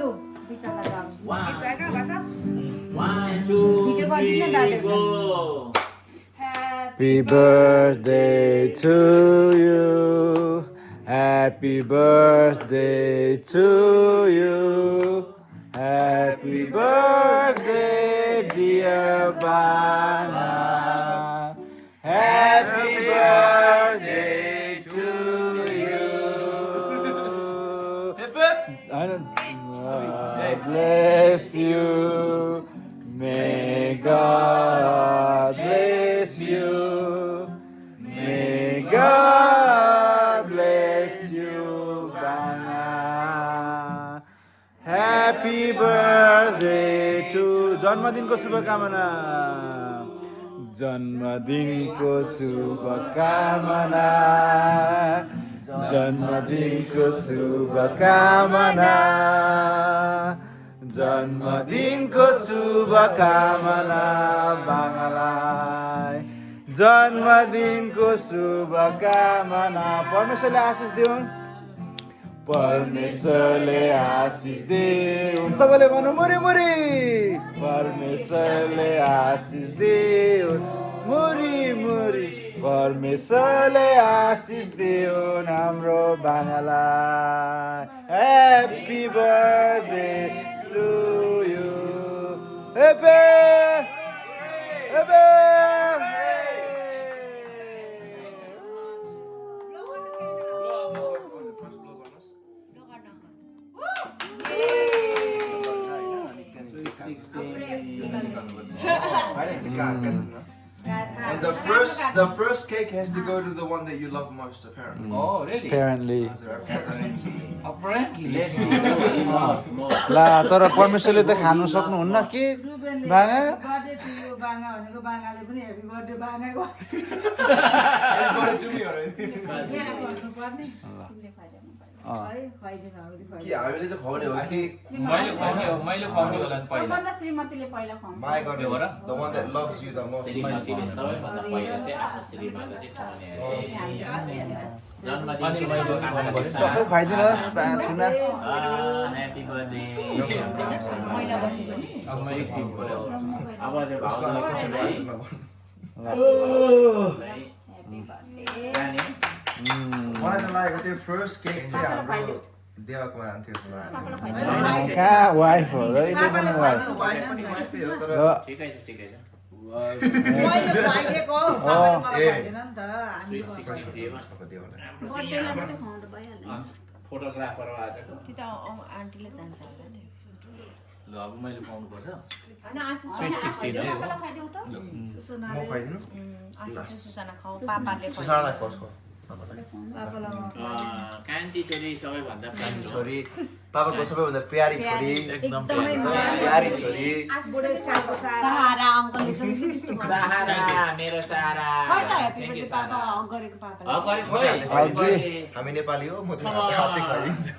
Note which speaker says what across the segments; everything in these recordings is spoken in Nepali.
Speaker 1: लु बिसाला जाऊ
Speaker 2: One,
Speaker 1: गीत गाएका भाषा
Speaker 2: 1, 2, 3, go.
Speaker 3: Happy birthday to you. Happy birthday to you. Happy birthday, dear Bana. Happy birthday to you. God bless you. May God bless you. May God bless you, Bana. Happy birthday to जन्मदिनको शुभकामना जन्मदिनको शुभकामना जन्मदिनको शुभकामना जन्मदिनको शुभकामना बाङलाई जन्मदिनको शुभकामना परमेश्वरले आशिष दिउन् परमेश्वरले आशिष दिउन् सबैले भन्नु मुरी मुरी परमेश्वरले आशिष दिउन् मुरी मुरी परमेश्वरले आशिष दिउन् हाम्रो बाङलाई happy birthday to you happy happy
Speaker 4: And the first cake has to go to the one that you love most, apparently.
Speaker 2: Oh, really?
Speaker 3: apparently
Speaker 2: Apparently. Let's see.
Speaker 3: ला तर परमेश्वरले त खानु सक्नुहुन्न के Banga
Speaker 1: birthday to you Banga भनेको बाङाले पनि happy birthday Banga
Speaker 4: Everybody do me already.
Speaker 1: गर्नुपर्ने तिमीले खाइदिनु है खुवाइदिनु
Speaker 4: कि हामीले चाहिँ खुवाउने हो कि
Speaker 2: मैले खुवाउने होला नि पहिला
Speaker 1: सबभन्दा श्रीमतीले पहिला खुवाउँछ
Speaker 4: माया गर्ने हो र the one that loves you the most.
Speaker 2: श्रीमतीले सबैभन्दा पहिला चाहिँ आफ्नो श्रीमानलाई चाहिँ खुवाउने अरे जन्मदिनको शुभकामना
Speaker 3: सबै खुवाइदिनुहोस् छुना
Speaker 2: ह्यापी बर्थडे
Speaker 1: मैला बसी पनि
Speaker 2: अब मैले खुवाउनु पर्यो अब चाहिँ
Speaker 4: उसको
Speaker 2: भाउजूलाई
Speaker 4: कसरी
Speaker 2: चाहिँ
Speaker 4: भन्छ नभन।
Speaker 1: ह्यापी बर्थडे
Speaker 2: जाने
Speaker 4: मलाई त लागेको थियो फर्स्ट केक चाहिँ हाम्रो देवाकोमा जान्थ्यो जस्तो लाग्यो।
Speaker 3: कहाँ वाइफ हो र अहिले पनि वाइफ
Speaker 4: वाइफ पनि वाइफै हो तर
Speaker 2: ठिकै छ ठिकै छ
Speaker 1: मैले खुवाइदिएको तपाईँले मलाई खुवाइदिएन नि त हामी
Speaker 2: स्विट 16 दिएमा
Speaker 1: बर्थडेलाई पनि खुवाउँदा भइहाल्यो
Speaker 2: फोटोग्राफर हो आजको
Speaker 1: त्यो त आन्टीले जान्छ होला त्यो
Speaker 2: ल अब मैले खुवाउनु पर्छ
Speaker 1: हैन आशिष
Speaker 2: स्विट 16 हो
Speaker 1: पापालाई खुवाइदेऊ त
Speaker 4: म
Speaker 1: सुसनाले
Speaker 4: खुवाइदिनु
Speaker 1: आशिष र सुसना खाऊ पापाले
Speaker 4: सुसानालाई फर्स्ट खुवाऊ।
Speaker 1: पापालाई
Speaker 2: कान्छी छोरी सबैभन्दा
Speaker 4: छोरी पापाको सबैभन्दा प्यारी छोरी
Speaker 2: एकदम
Speaker 4: प्यारी छोरी
Speaker 1: बुढेसकालको
Speaker 5: सहारा अङ्कलले चाहिँ के त्यस्तो भन्छ
Speaker 2: सहारा मेरो सहारा
Speaker 5: खै त ह्यापी
Speaker 2: Thank you,
Speaker 5: बर्थडे पापा
Speaker 2: सहारा
Speaker 5: गरेको पापाले
Speaker 2: गरे
Speaker 4: म चाहिँ
Speaker 2: खोइ
Speaker 4: हामी नेपाली हो म चाहिँ हातले खुवाइदिन्छु।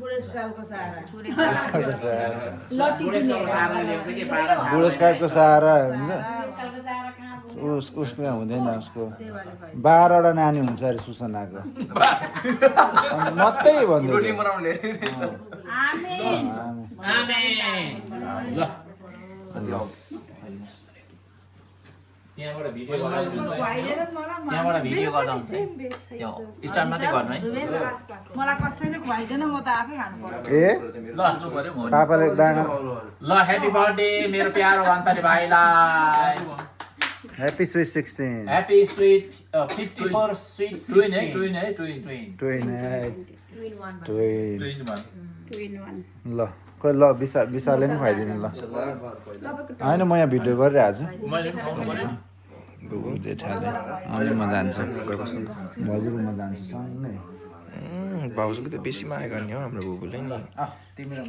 Speaker 1: बुढेसकालको सहारा
Speaker 3: बुढेसकालको सहारा
Speaker 5: लट्टी
Speaker 2: बुढेसकालको सहारा ल्याउँछ कि पारा
Speaker 3: बुढेसकालको सहारा हुन्छ
Speaker 5: बुढेसकालको सहारा कहाँ
Speaker 3: उसको हुँदैन उसको 12वटा नानी हुन्छ अरे सुसनाको अनि मात्रै
Speaker 4: रोटी
Speaker 3: भन्दै
Speaker 4: बनाउने
Speaker 5: आमेन
Speaker 2: आमेन ल त्यहाँबाट भिडियो गर्दा त्यहाँबाट भिडियो गर्दा हुन्छ त्यो स्टार्ट मात्रै गर्नु है
Speaker 1: मलाई कसैले खुवाइदिएन म त आफै खानु पर्यो
Speaker 3: ए
Speaker 2: ल सुरु गर्यो म
Speaker 3: पापाले बाँगा
Speaker 2: ल ह्यापी बर्थडे मेरो प्यारो अन्तरी भाइलाई
Speaker 3: happy sweet 16
Speaker 2: happy sweet 54 sweet twin है ट्विन
Speaker 3: ट्विन ल खोइ ल विशालले पनि खुवाइदिनु ल होइन म यहाँ भिडियो गरिरहेको छु
Speaker 2: मैले पनि खाउनु पर्यो
Speaker 3: बुबु जेठाले अनि म जान्छु भाउजूको म जान्छु सँगै
Speaker 4: भाउजूको त बेसी माया गर्ने हो हाम्रो बुबुले नि
Speaker 3: तिमी र म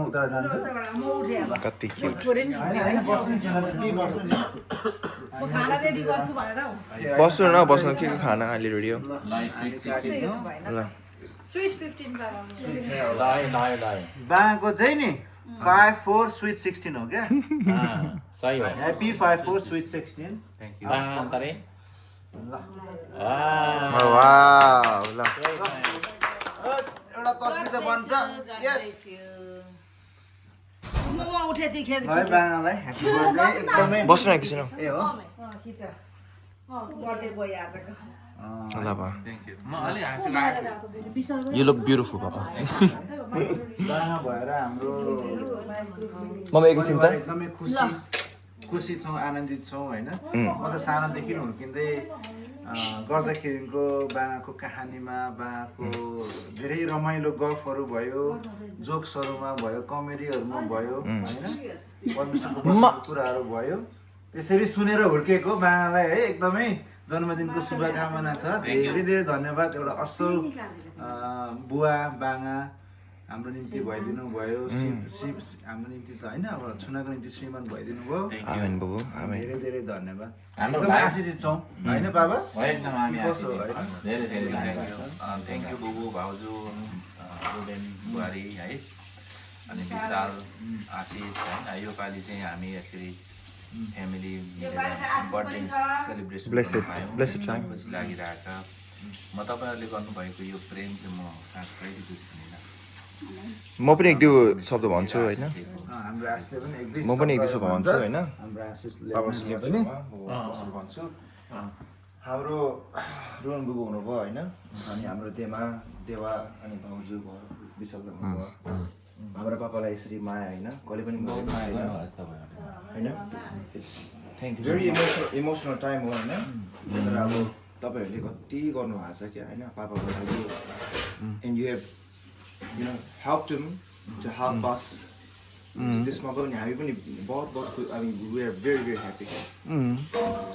Speaker 3: उता जान्छु
Speaker 1: म उठे अब
Speaker 4: कति क्युट
Speaker 3: होइन बस्नु छैन नि बस्नु नि
Speaker 1: म खाना रेडी गर्छु भनेर हौ
Speaker 4: बस्नु न बस्नु के खाना अहिले रेडी हो
Speaker 2: स्विट 16
Speaker 4: ल
Speaker 1: स्विट 15 बाबा
Speaker 2: ल
Speaker 3: बाँको चाहिँ नि 54 स्विट 16 हो क्या
Speaker 2: सही हो
Speaker 3: ह्याप्पी 54 स्विट 16
Speaker 2: थ्यांक यू अन्तरे
Speaker 3: ल
Speaker 4: वाउ ल
Speaker 3: एउटा तस्बिर त बन्छ यस
Speaker 1: म उठे देखेँ
Speaker 3: है बाबालाई ह्यापी बर्थडे एकदमै
Speaker 6: बस्नु न एकछिन
Speaker 3: ए हो
Speaker 1: खिच बर्थडे बोय आजको
Speaker 6: ल बा
Speaker 2: थ्याङ्क यू म अलि हाँसो लागेको
Speaker 6: यु लुक ब्युटिफुल बाबा
Speaker 3: बाबा भएर हाम्रो
Speaker 6: मम्मी एकछिन त
Speaker 3: एकदमै खुसी छौँ आनन्दित छौँ होइन म त सानोदेखि हुर्किँदै गर्दाखेरिको बाबाको कहानीमा बाबाको धेरै रमाइलो गफहरू भयो जोक्सहरूमा भयो कमेडीहरूमा भयो होइन परमेश्वरको कुराहरू भयो त्यसरी सुनेर हुर्किएको बाबालाई है एकदमै जन्मदिनको शुभकामना छ धेरै धेरै धन्यवाद एउटा असल बुवा बाङा हाम्रो निम्ति भइदिनु भयो हाम्रो निम्ति त होइन अब छुनाको निम्ति श्रीमान भइदिनु भयो
Speaker 6: आमेन बाबु आमेन
Speaker 3: धेरै धेरै धन्यवाद
Speaker 2: हाम्रो
Speaker 3: एकदमै आशिषित छौँ होइन बाबा
Speaker 2: एकदम हामी
Speaker 3: कसो
Speaker 2: आशीर्वाद
Speaker 3: होइन?
Speaker 2: धेरै धेरै धन्यवाद थ्याङ्क यू बुबु भाउजू रुबेन बुहारी है अनि विशाल आशिष होइन योपालि चाहिँ हामी यसरी family birthday celebration
Speaker 6: blessed time.
Speaker 2: खुसी लागिरहेछ म तपाईँहरूले गर्नुभएको यो प्रेम चाहिँ म साँच्चै कहिले बिर्सिँदिनँ
Speaker 6: म पनि एक दुई शब्द भन्छु होइन
Speaker 3: हाम्रो आशिषले पनि एक दुई
Speaker 6: म पनि एक दुई शब्द भन्छु होइन
Speaker 3: हाम्रो आशिषले
Speaker 6: बाबाले
Speaker 3: पनि
Speaker 6: कसरी भन्छु
Speaker 3: हाम्रो रुवन बुबु हुनुभयो होइन अनि हाम्रो देवा अनि भाउजू भयो विशाल हुनुभयो हाम्रो पापालाई यसरी माया होइन कहिले पनि भुलेको छैन होइन
Speaker 2: thank you
Speaker 3: very emotional time हो होइन तर अब तपाईँहरूले कति गर्नुभएको छ क्या होइन पापाको लागि and you have you know help to help us त्यसमा पनि हामी पनि बहुत I mean we are very very happy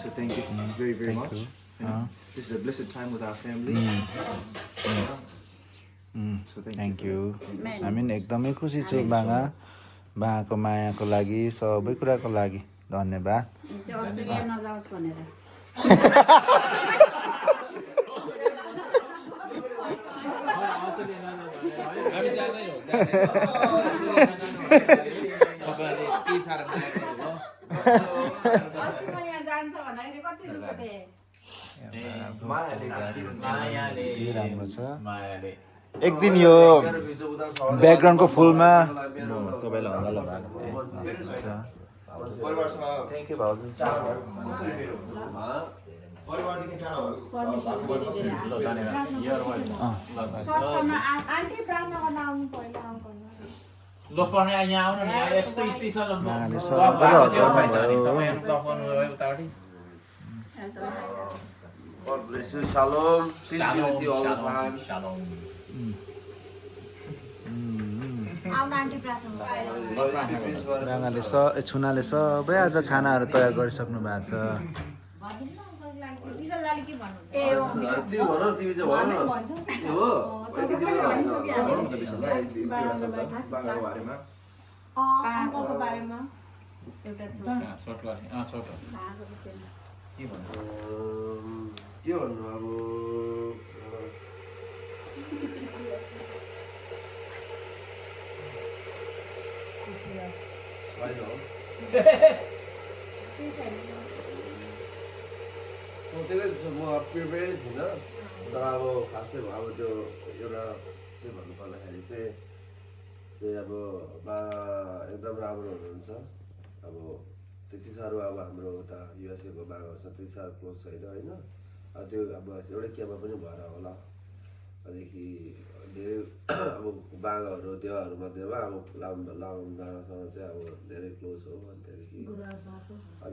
Speaker 3: so thank you very very much this is a blessed time with our family
Speaker 7: thank you हामी पनि एकदमै खुसी छौँ बाबाको मायाको लागि सबै कुराको लागि धन्यवाद
Speaker 5: अस्ट्रेलिया नजाओस् भनेर
Speaker 2: हामी जाँदै हो तपाईँहरूले के साह्रो
Speaker 5: यहाँ जान्छ भन्दाखेरि कति रुपियाँ थिए
Speaker 2: मायाले
Speaker 7: राम्रो छ
Speaker 2: मायाले
Speaker 7: एक दिन यो ब्याकग्राउन्डको फुलमा
Speaker 6: सबैलाई हल्ला
Speaker 3: थ्याङ्क यू भाउजू
Speaker 2: ल पर्ने यहाँ आउनु नि यहाँ यस्तो स्पेसल
Speaker 7: उहाँले
Speaker 2: गफ
Speaker 7: सबैलाई
Speaker 2: भएको थियो
Speaker 7: हतार्नु भयो।
Speaker 2: तपाईँहरू गफ गर्नुभयो उतापट्टि
Speaker 4: God bless you. Shalom. Peace be
Speaker 2: Shalom,
Speaker 4: with you all the
Speaker 2: shalom,
Speaker 4: time.
Speaker 2: shalom.
Speaker 5: आउन आन्टी प्रार्थना
Speaker 7: राँगाले छुनाले सबै आज खानाहरू तयार गरिसक्नु भएको छ
Speaker 5: विशाल दाले के भन्नुहुन्छ ए
Speaker 4: तिमी भन न, तिमी चाहिँ भन न। ए हो? यति दिन भन न त विशाललाई, बाबाको बारेमा।
Speaker 5: अङ्कलको बारेमा एउटा छ
Speaker 2: छोट गरे छोट
Speaker 5: बाबाको विषयमा
Speaker 2: के भन्नु
Speaker 4: के भन्नु अब होइन हो। सोचेकै छु म प्रिपेयरै थिइनँ तर अब खासै अब त्यो एउटा चाहिँ भन्नुपर्दाखेरि चाहिँ अब बा एकदम राम्रो हुनुहुन्छ अब त्यति साह्रो अब हाम्रो उता युएसएको बाबाहरूसँग त्यति साह्रो क्लोज छैन होइन त्यो अब एउटै केमा पनि भएर होला त्यहाँदेखि धेरै अब बाबाहरू देवाहरू मध्येमा अब लाउन बाबासँग चाहिँ अब धेरै क्लोज हो अनि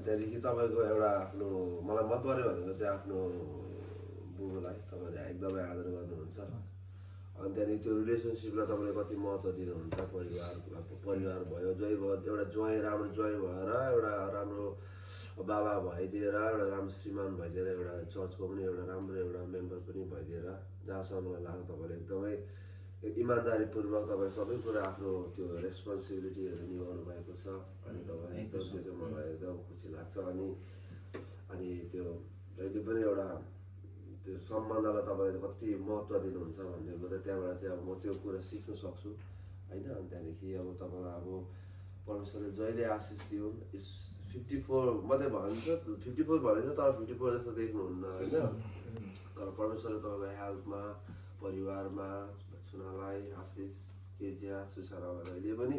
Speaker 4: त्यहाँदेखि तपाईँको एउटा आफ्नो मलाई मन पऱ्यो भनेको चाहिँ आफ्नो बुबुलाई तपाईँले एकदमै आदर गर्नुहुन्छ अनि त्यहाँदेखि त्यो रिलेसनसिपलाई तपाईँले कति महत्त्व दिनुहुन्छ परिवार भयो ज्वाइँ भयो एउटा ज्वाइँ राम्रो ज्वाइँ भएर एउटा राम्रो बाबा भइदिएर एउटा राम्रो श्रीमान भइदिएर एउटा चर्चको पनि एउटा राम्रो एउटा मेम्बर पनि भइदिएर जहाँसम्म मलाई लाग्छ तपाईँले एकदमै इमान्दारीपूर्वक तपाईँ सबै कुरा आफ्नो त्यो रेस्पोन्सिबिलिटीहरू निभाउनु भएको छ अनि तपाईँ एकदम त्यो चाहिँ मलाई एकदम खुसी लाग्छ अनि त्यो जहिले पनि एउटा त्यो सम्बन्धलाई तपाईँले कति महत्त्व दिनुहुन्छ भन्ने मात्रै त्यहाँबाट चाहिँ अब म त्यो कुरा सिक्न सक्छु होइन अनि त्यहाँदेखि अब तपाईँलाई अब परमेश्वरले जहिले आशिष दियो 54 मात्रै भन्छ 54 भनिन्छ तर 54 जस्तो देख्नुहुन्न होइन तर परमेश्वरले तपाईँको हेल्थमा परिवारमा सुनालाई आशिष केजिया सुसारालाई अहिले पनि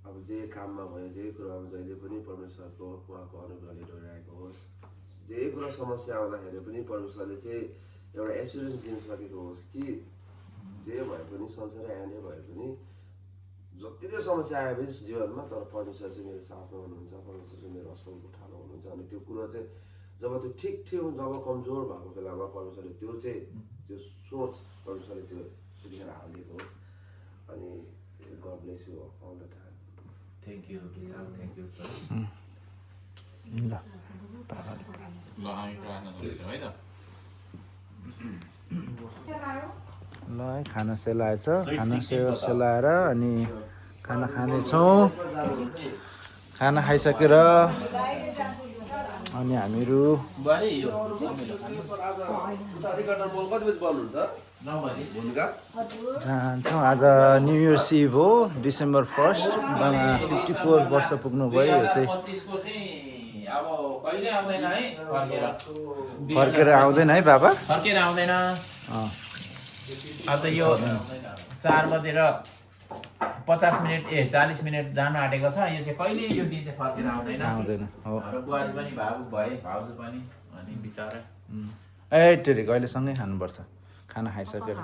Speaker 4: अब जे काममा भयो जे कुरामा जहिले पनि परमेश्वरको उहाँको अनुग्रहले डोराएको होस् जे कुरा समस्या आउँदाखेरि पनि परमेश्वरले चाहिँ एउटा एसुरेन्स दिन सकेको होस् कि जे भए पनि संसारै आने भए पनि जति नै समस्या आए पनि जीवनमा तर परमेश्वर चाहिँ मेरो साथमा हुनुहुन्छ परमेश्वर चाहिँ मेरो असल उठालो हुनुहुन्छ अनि त्यो कुरा चाहिँ जब त्यो ठिक थियो जब कमजोर भएको बेलामा परमेश्वरले त्यो चाहिँ त्यो सोच परमेश्वरले त्यो त्यतिखेर हालिदिएको होस् अनि God bless you all the time
Speaker 2: thank you Vishal thank you
Speaker 7: ल
Speaker 2: ल हामी प्रार्थना गर्छौँ है त
Speaker 7: ल है खाना सेलाएछ खाना सेलाएर अनि खाना खानेछौँ खाना खाइसकेर अनि हामीहरू
Speaker 2: बुहारी यो
Speaker 4: कति बजी बन्नुहुन्छ भूमिका
Speaker 7: जान्छौँ आज न्यु इयर्स इभ हो December 1st बाबा 54 वर्ष पुग्नुभयो यो चाहिँ
Speaker 2: 25 को चाहिँ अब कहिले आउँदैन है
Speaker 7: फर्केर आउँदैन है बाबा
Speaker 2: फर्केर आउँदैन
Speaker 7: अँ
Speaker 2: अब त यो 4 बजेर 50 मिनट 40 मिनट जानु आँटेको छ यो चाहिँ कहिले यो दिन चाहिँ फर्केर आउँदैन
Speaker 7: आउँदैन हो
Speaker 2: हाम्रो बुहारी पनि भावुक भए भाउजू पनि अनि बिचरा
Speaker 7: ए टेरिक अहिले सँगै खानुपर्छ खाना खाइसकेर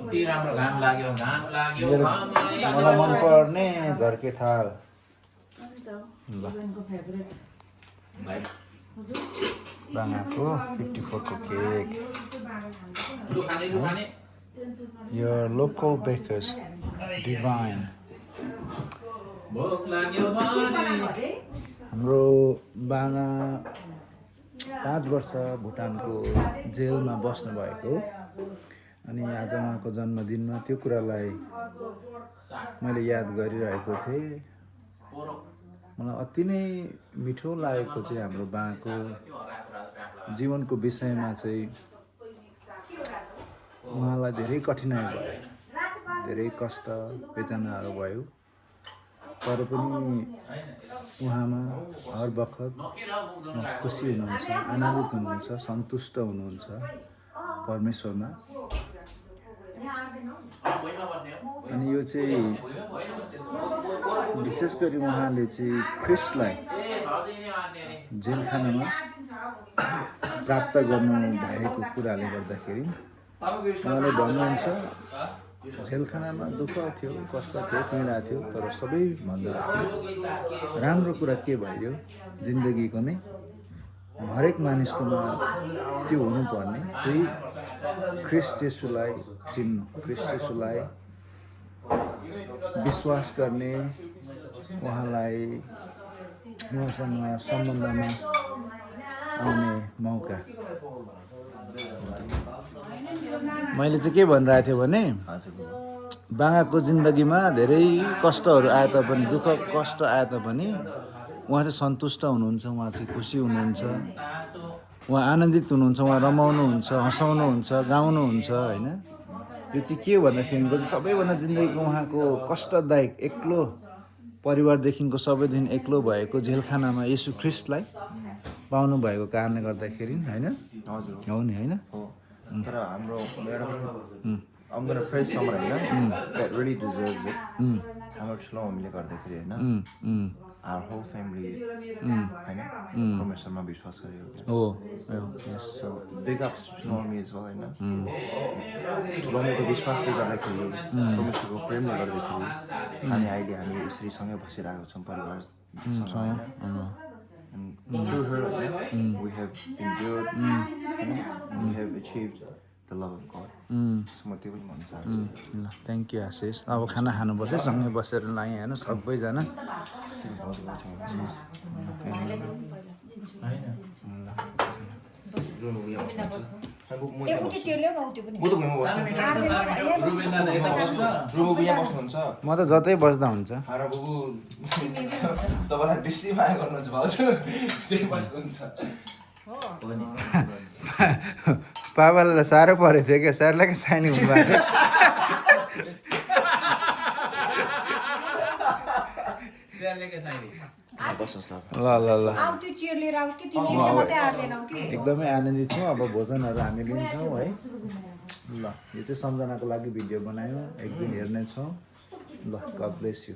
Speaker 2: कति राम्रो घाम लाग्यो
Speaker 7: मलाई मनपर्ने झर्के थाल ल बाँगाको 54 को केक यो लोकल बेकर्स डिभाइन
Speaker 2: भोक लाग्यो भने
Speaker 7: हाम्रो बाँगा 5 वर्ष भुटानको जेलमा बस्नु भएको अनि आज उहाँको जन्मदिनमा त्यो कुरालाई मैले याद गरिरहेको थिएँ मलाई अति नै मिठो लागेको चाहिँ हाम्रो बाँको जीवनको विषयमा चाहिँ उहाँलाई धेरै कठिनाइ भयो धेरै कष्ट वेदनाहरू भयो तर पनि उहाँमा हर बखत खुसी हुनुहुन्छ आनन्दित हुनुहुन्छ सन्तुष्ट हुनुहुन्छ परमेश्वरमा अनि यो चाहिँ विशेष गरी उहाँले चाहिँ ख्रिस्टलाई जेलखानामा प्राप्त गर्नु भएको कुराले गर्दाखेरि उहाँले भन्नुहुन्छ जेलखानामा दुःख थियो कष्ट थियो पीडा थियो तर सबैभन्दा राम्रो कुरा के भयो जिन्दगीको नै हरेक मानिसकोमा त्यो हुनुपर्ने चाहिँ ख्रिस्ट येशूलाई चिन्नु ख्रिस्ट येशूलाई विश्वास गर्ने उहाँलाई उहाँसँग सम्बन्धमा आउने मौका मैले चाहिँ के भनिरहेको थिएँ भने बाँगाको जिन्दगीमा धेरै कष्टहरू आए तापनि दुःख कष्ट आए तापनि उहाँ चाहिँ सन्तुष्ट हुनुहुन्छ उहाँ चाहिँ खुसी हुनुहुन्छ उहाँ आनन्दित हुनुहुन्छ उहाँ रमाउनुहुन्छ हँसाउनुहुन्छ गाउनुहुन्छ होइन यो चाहिँ के भन्दाखेरिको चाहिँ सबैभन्दा जिन्दगीको उहाँको कष्टदायक एक्लो परिवारदेखिको सबैदेखि एक्लो भएको जेलखानामा येशू ख्रिस्टलाई पाउनु भएको कारणले गर्दाखेरि होइन
Speaker 6: हजुर
Speaker 7: हो नि होइन
Speaker 6: तर हाम्रो I'm gonna pray someone that really deserves it. हाम्रो ठुलो हामीले गर्दाखेरि होइन our whole family होइन परमेश्वरमा विश्वास गर्यो
Speaker 7: हो
Speaker 6: so big ups to ठुलो मम्मी as well होइन ठुलो मम्मीको विश्वासले गर्दाखेरि परमेश्वरको प्रेमले गर्दाखेरि हामी अहिले हामी यसरी सँगै बसिरहेको छौँ परिवारसँग and through her we have endured and we have achieved the love of God. So म त्यो पनि भन्न चाहन्छु
Speaker 7: ल थ्याङ्क यू आशिष अब खाना खानुपर्छ सँगै बसेर लाएँ होइन सबैजना म त जतै बस्दा हुन्छ
Speaker 6: तपाईँलाई बेसी माया गर्नुहुन्छ भाउजू त्यही बस्नुहुन्छ
Speaker 7: पापालाई त साह्रो परेको थियो क्या सरलाई क्या साइनी हुनुभएको थियो
Speaker 6: बस्नुहोस् ल
Speaker 7: ल ल ल
Speaker 5: आऊ त्यो चियर लिएर आऊ कि तिमी एक्लै मात्रै आउँदैनौ कि
Speaker 7: एकदमै आनन्दित छौँ। अब भोजनहरू हामी लिन्छौँ है। ल यो चाहिँ सम्झनाको लागि भिडियो बनायो, एक दिन हेर्नेछौँ। ल गड ब्लेस यु।